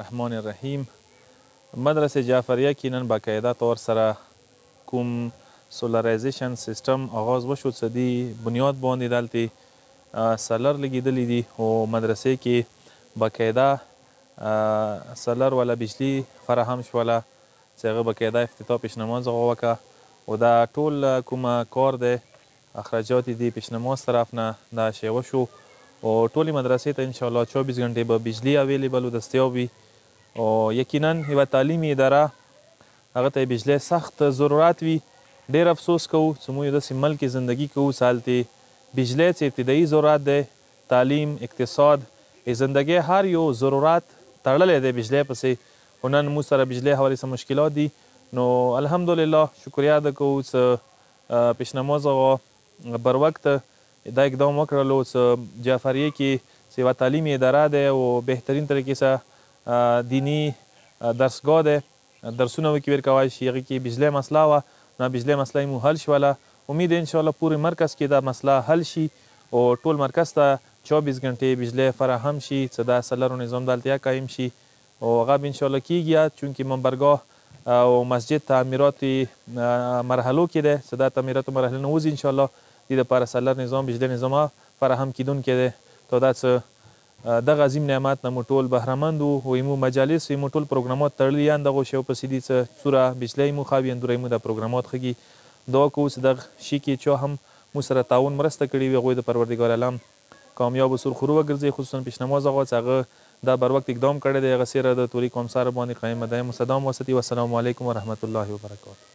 الرحمن الرحیم. مدرسه جعفریه کې نن باقاعده طور سره کوم سولرایزیشن سیستم آغاز وشو څه دي بنیاد باندې دلته سلر لګېدلی دي او مدرسې کې باقاعده سلر والا بجلی فراهم شوله چې هغه باقاعده افتتاح پیشنماز هغه وکړه او دا ټول کومه کار دی اخراجات دي پیشنماز طرف نه دا شی وشو او ټولې مدرسې ته انشاءالله 24 غنټې به بجلی اویلیبل و دستیاب وي او یقینا یوه تعلیمي اداره هغه ته بجلی سخت ضرورت وي. ډېر افسوس کوو چې موږ یو داسې ملک کې زندگی کوو چې هلتې بجلی چې ابتدایي ضرورت دی تعلیم اقتصاد زندگی هر یو ضرورت تړلی دی بجلی پسې خو نن موږ سره بجلی حوالې څه مشکلات دي نو الحمدلله شکریه ادا کوو چې پیشنماز هغه بر وخت دا اقدام وکړلو چې جعفریه کې چې یوه تعلیمي اداره دی او بهترین طریقې سره دینی درسګاه دی درسونه وکې ورکولی شي هغې کې بجلی مسله وه نو بجلی مسله مو حل شوله امید انشاءالله پورې مرکز کې دا مسله حل شي او ټول مرکز ته 24 غنټې بجلی فراهم شي چې دا سلرو نظام دلته قایم شي او هغه به انشاءالله کیږي چونکې منبرګاه او مسجد تعمیرات مرحلو کې دی چې دا تعمیراتو مرحله نه وځي انشاءالله دې دپاره سلر نظام بجلی نظام فراهم کیدونکی دی تا دا څه دغه عظیم نعمت نه مو ټول بهرمند وو او مو مجالس مو ټول پروګرامات تړلي یان دغو شیو پسې دي څه څوره بجلی مو خاوي اندوره مو دا پروګرامات ښږي دعا کوو چې دغه شي کې چا هم مو سره تعاون مرسته کړې وي هغوی د پروردګار عالم کامیاب و سرخرو وګرځي خصوصا پیشنماز هغه چې هغه دا بر وخت اقدام کړی دی هغه سیره د توري کومسار باندې قایم دایم و صدام وسطي والسلام علیکم ورحمة الله وبرکاته.